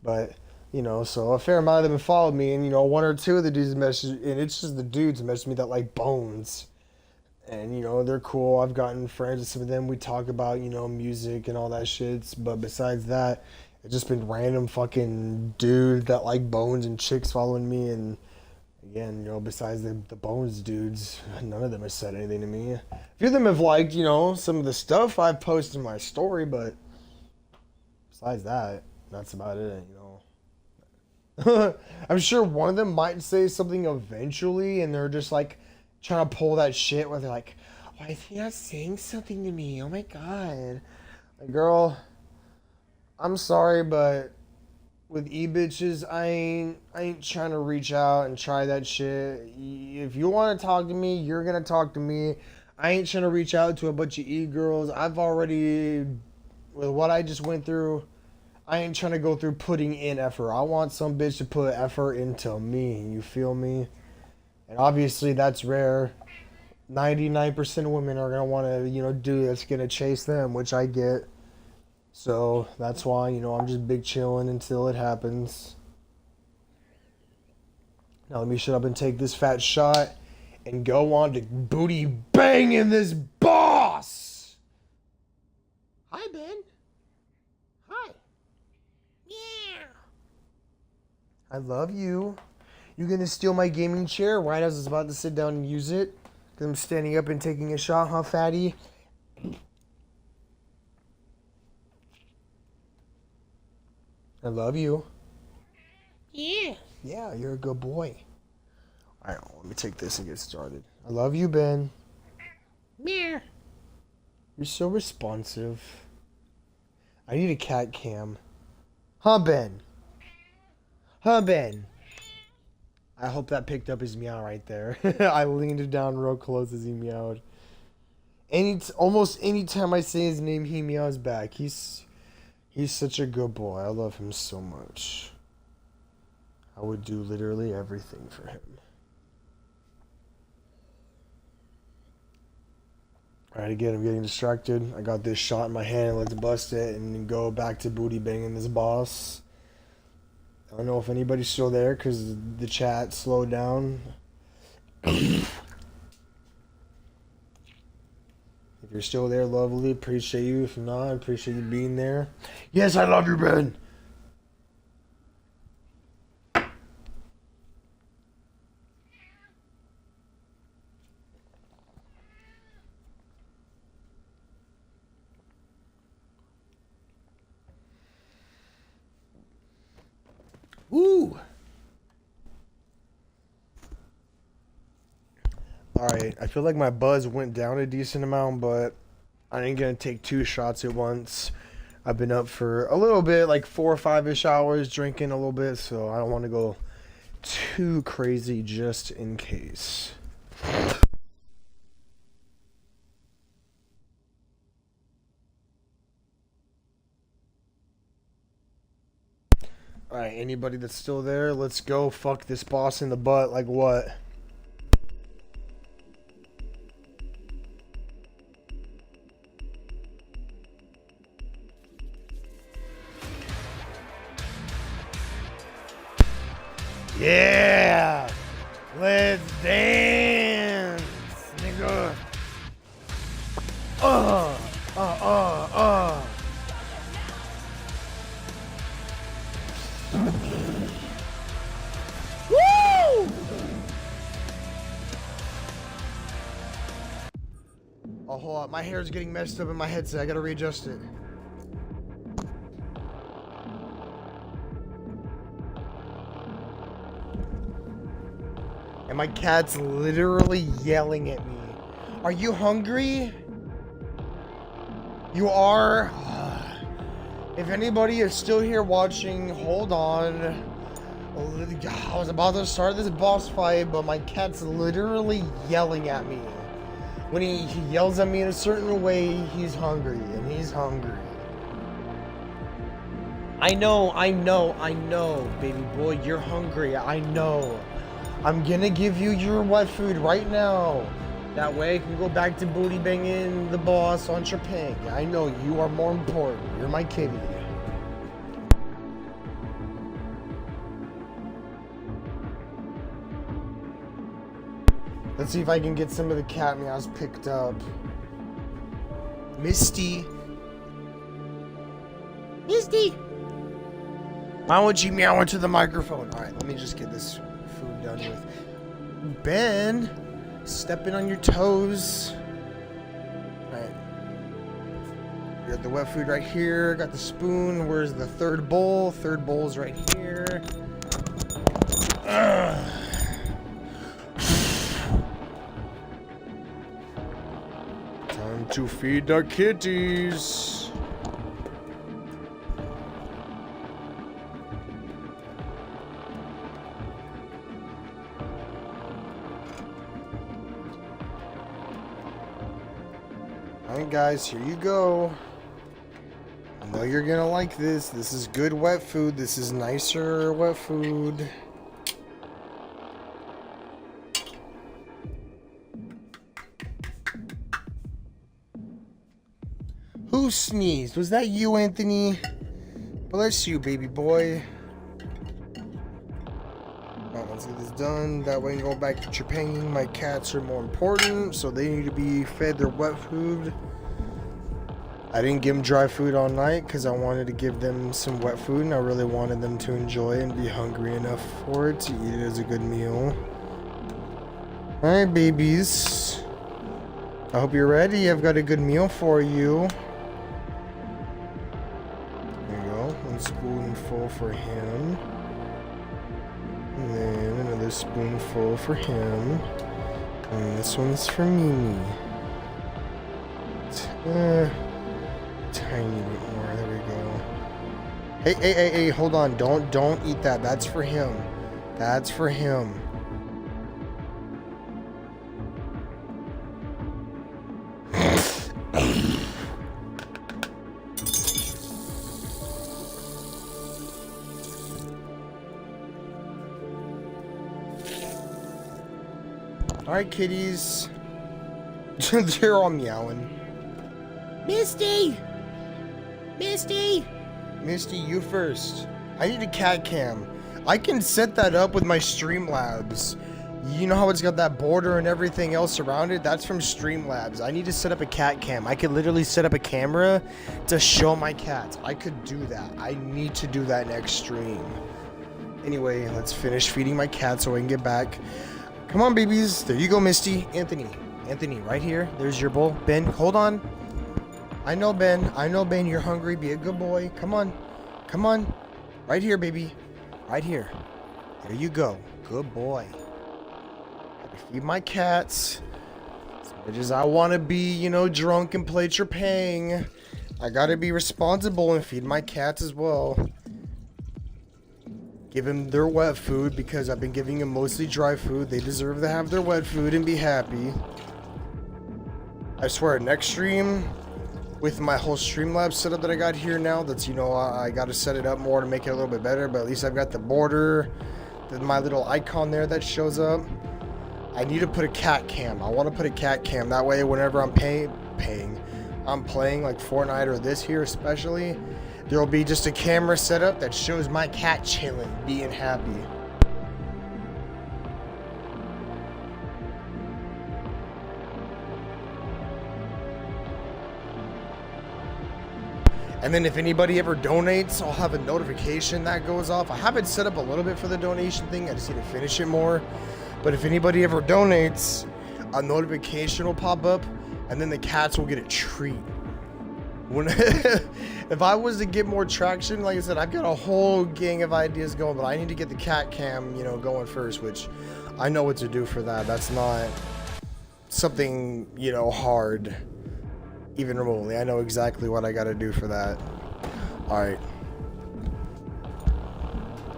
But so a fair amount of them have followed me, and one or two of the dudes message, and it's just the dudes message me that like Bones, and they're cool. I've gotten friends with some of them. We talk about music and all that shit. But besides that, it's just been random fucking dudes that like Bones and chicks following me and. Again, besides the Bones dudes, none of them has said anything to me. A few of them have liked, some of the stuff I've posted in my story, but besides that, that's about it, I'm sure one of them might say something eventually, and they're just like trying to pull that shit where they're like, why is he not saying something to me? Oh my god. Like, girl, I'm sorry, but with e-bitches, I ain't trying to reach out and try that shit. If you want to talk to me, you're gonna talk to me. I ain't trying to reach out to a bunch of e-girls. I've already, with what I just went through, I ain't trying to go through putting in effort. I want some bitch to put effort into me. You feel me? And obviously that's rare. 99% of women are gonna want to, do that's gonna chase them, which I get. So that's why, I'm just big chilling until it happens. Now let me shut up and take this fat shot and go on to booty banging this boss. Hi, Ben. Hi. Yeah. I love you. You gonna steal my gaming chair right as I was about to sit down and use it? Because I'm standing up and taking a shot, huh, fatty? I love you. Yeah. Yeah, you're a good boy. Alright, let me take this and get started. I love you, Ben. Meow. You're so responsive. I need a cat cam. Huh, Ben? Huh, Ben? I hope that picked up his meow right there. I leaned down real close as he meowed. Almost any time I say his name, he meows back. He's such a good boy. I love him so much. I would do literally everything for him. Alright, again, I'm getting distracted. I got this shot in my hand. Let's bust it and go back to booty banging this boss. I don't know if anybody's still there because the chat slowed down. If you're still there, lovely. Appreciate you. If not, I appreciate you being there. Yes, I love you, Ben. Woo! Alright, I feel like my buzz went down a decent amount, but I ain't gonna take 2 shots at once. I've been up for a little bit, like 4 or 5-ish hours, drinking a little bit, so I don't want to go too crazy just in case. Alright, anybody that's still there, let's go fuck this boss in the butt. Like what? Yeah! Let's dance, nigga! Woo! Oh, hold on. My hair's getting messed up in my headset. I gotta readjust it. And my cat's literally yelling at me. Are you hungry? You are? If anybody is still here watching, hold on. I was about to start this boss fight, but my cat's literally yelling at me. When he yells at me in a certain way, he's hungry, and he's hungry. I know, baby boy, you're hungry, I know. I'm gonna give you your wet food right now. That way I can go back to booty banging the boss on Trepang. I know, you are more important. You're my kitty. Let's see if I can get some of the cat meows picked up. Misty. Misty! Why would you meow into the microphone? Alright, let me just get this food done with. Ben! Stepping on your toes. Alright. We got the wet food right here. Got the spoon. Where's the third bowl? Third bowl's right here. Ugh. Time to feed the kitties. Alright guys, here you go. I know you're gonna like this. This is good wet food. This is nicer wet food. Who sneezed? Was that you, Anthony? Bless you, baby boy. Let's get this done. That way I can go back to Trepanging. My cats are more important, so they need to be fed their wet food. I didn't give them dry food all night because I wanted to give them some wet food, and I really wanted them to enjoy it and be hungry enough for it to eat it as a good meal. Alright, babies. I hope you're ready. I've got a good meal for you. There you go. One spoonful for him. And then another spoonful for him. And this one's for Mimi. Tiny bit more. There we go. Hey, hold on. Don't eat that. That's for him. That's for him. Alright, kitties. They're all meowing. Misty! Misty! Misty, you first. I need a cat cam. I can set that up with my Streamlabs. You know how it's got that border and everything else around it? That's from Streamlabs. I need to set up a cat cam. I could literally set up a camera to show my cats. I could do that. I need to do that next stream. Anyway, let's finish feeding my cat so I can get back. Come on, babies. There you go, Misty. Anthony, right here. There's your bowl. Ben, hold on. I know, Ben. You're hungry. Be a good boy. Come on. Right here, baby. Right here. There you go. Good boy. Gotta feed my cats. As much as I want to be, drunk and play Trepang, I gotta be responsible and feed my cats as well. Give them their wet food because I've been giving them mostly dry food. They deserve to have their wet food and be happy. I swear, next stream, with my whole Streamlabs setup that I got here now, that's, I got to set it up more to make it a little bit better, but at least I've got the border, my little icon there that shows up. I need to put a cat cam. I want to put a cat cam. That way, whenever I'm I'm playing like Fortnite or this here especially, there'll be just a camera set up that shows my cat chilling, being happy. And then if anybody ever donates, I'll have a notification that goes off. I have it set up a little bit for the donation thing. I just need to finish it more. But if anybody ever donates, a notification will pop up, and then the cats will get a treat. When if I was to get more traction, like I said, I've got a whole gang of ideas going, but I need to get the cat cam, going first, which I know what to do for that. That's not something, hard, even remotely. I know exactly what I got to do for that. All right.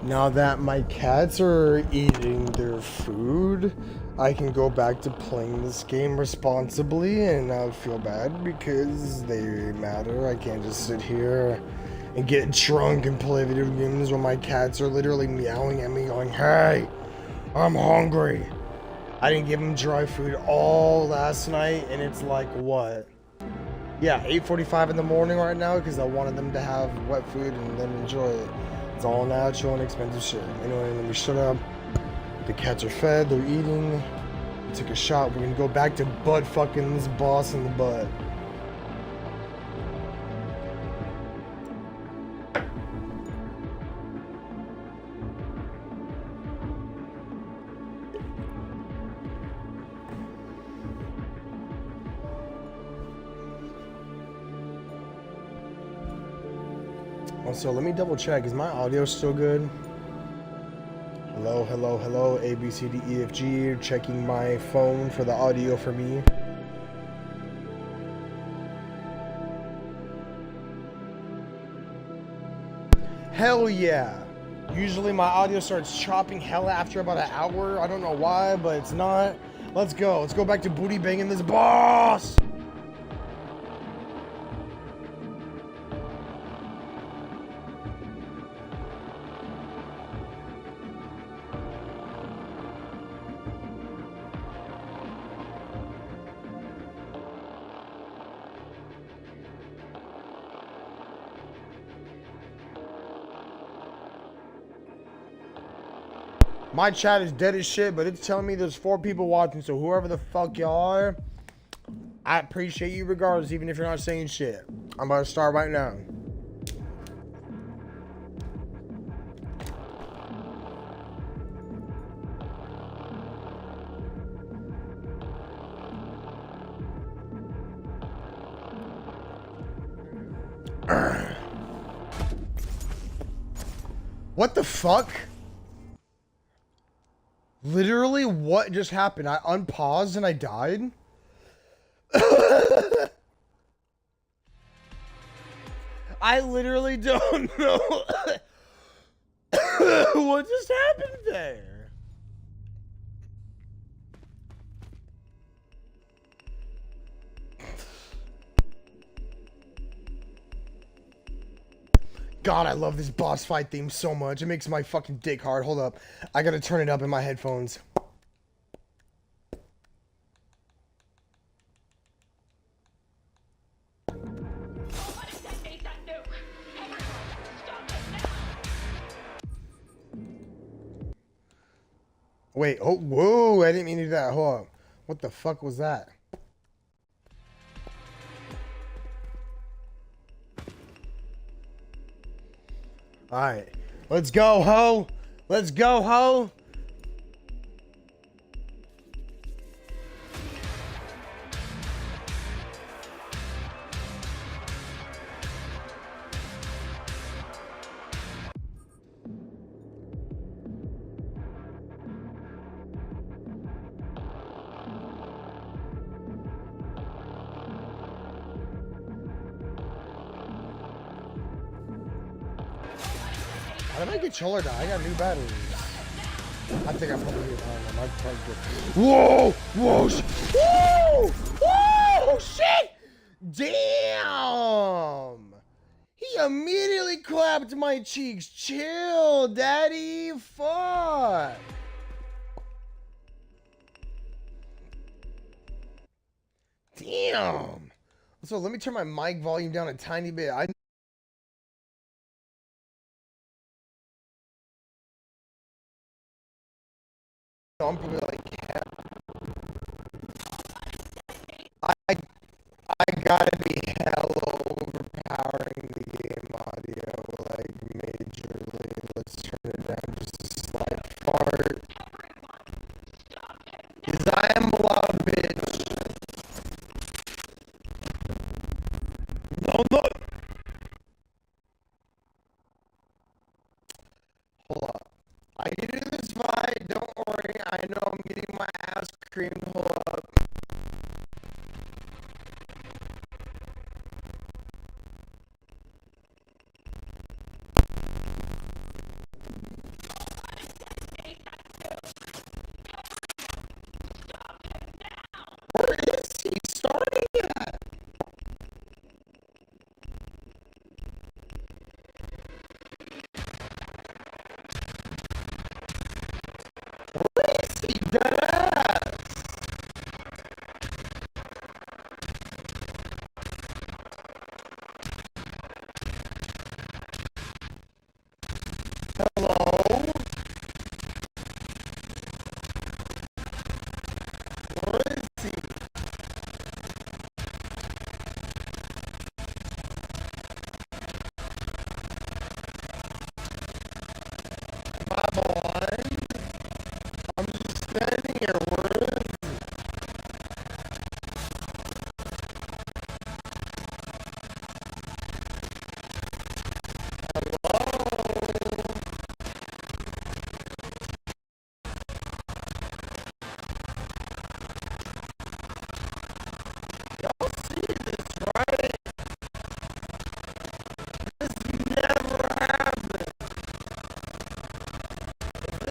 Now that my cats are eating their food, I can go back to playing this game responsibly and not feel bad because they matter. I can't just sit here and get drunk and play video games when my cats are literally meowing at me going, hey, I'm hungry. I didn't give them dry food all last night, and it's like, what? Yeah, 8:45 in the morning right now because I wanted them to have wet food and then enjoy it. It's all natural and expensive shit. Anyway, let me shut up. The cats are fed, they're eating. We took a shot. We're gonna go back to butt fucking this boss in the butt. Also, let me double check. Is my audio still good? Hello, A, B, C, D, E, F, G. Checking my phone for the audio for me. Hell yeah. Usually my audio starts chopping hell after about an hour. I don't know why, but it's not. Let's go. Let's go back to booty banging this boss. My chat is dead as shit, but it's telling me there's 4 people watching, so whoever the fuck y'all are, I appreciate you regardless, even if you're not saying shit. I'm about to start right now. What the fuck? Literally, what just happened? I unpaused and I died? I literally don't know what just happened there. God, I love this boss fight theme so much. It makes my fucking dick hard. Hold up. I gotta turn it up in my headphones. Wait, oh, whoa, I didn't mean to do that. Hold up. What the fuck was that? Alright. Let's go, ho! Let's go, ho! How did my controller die? I got new batteries. I think I probably did. I don't know. My car's good. Whoa! Whoa! Whoa! Whoa! Shit! Damn! He immediately clapped my cheeks. Chill, daddy. Fuck. Damn. So let me turn my mic volume down a tiny bit. I'm probably like, yeah. I gotta be hella overpowering the game audio, like majorly. Let's turn it down just a slight fart. Cause I am a loud bitch. No, no. Hold up. I can do this fight, don't worry. I know I'm getting my ass creamed. Hold up. Where is he starting at? Where is he, deadass? Hello? Where is he? My boy? I'm just standing here. Where is he? Hello? Y'all see this, right? This never happened. If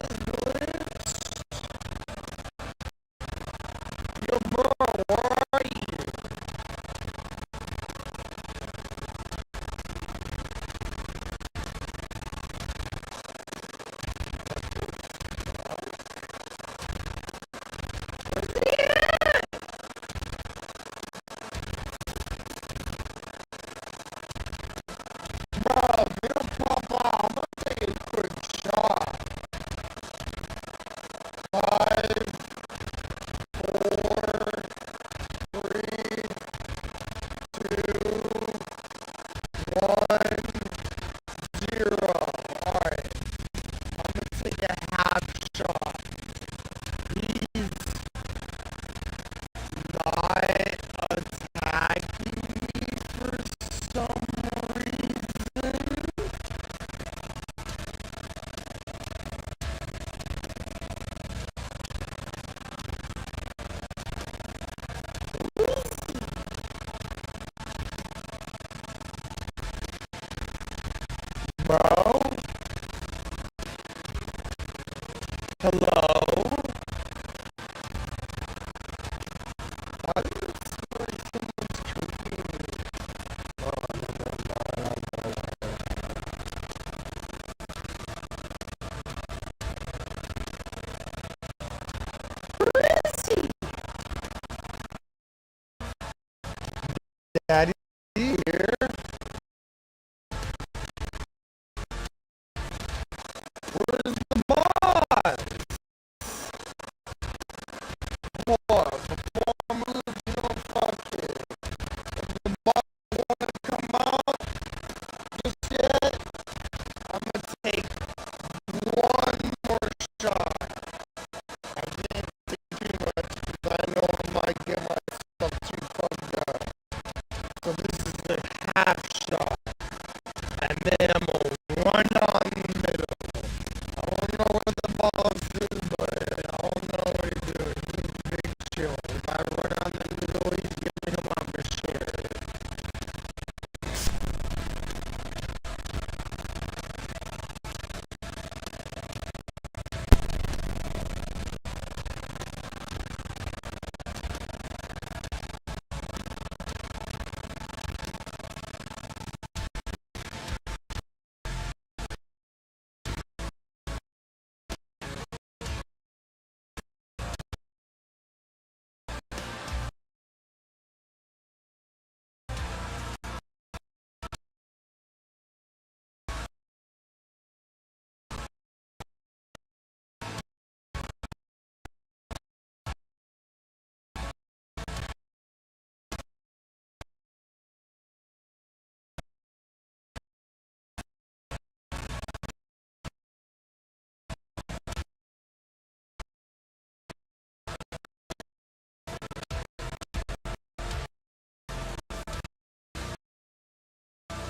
bro. Hello? Why do you feel like someone's tweaking? Oh, never mind. Daddy here.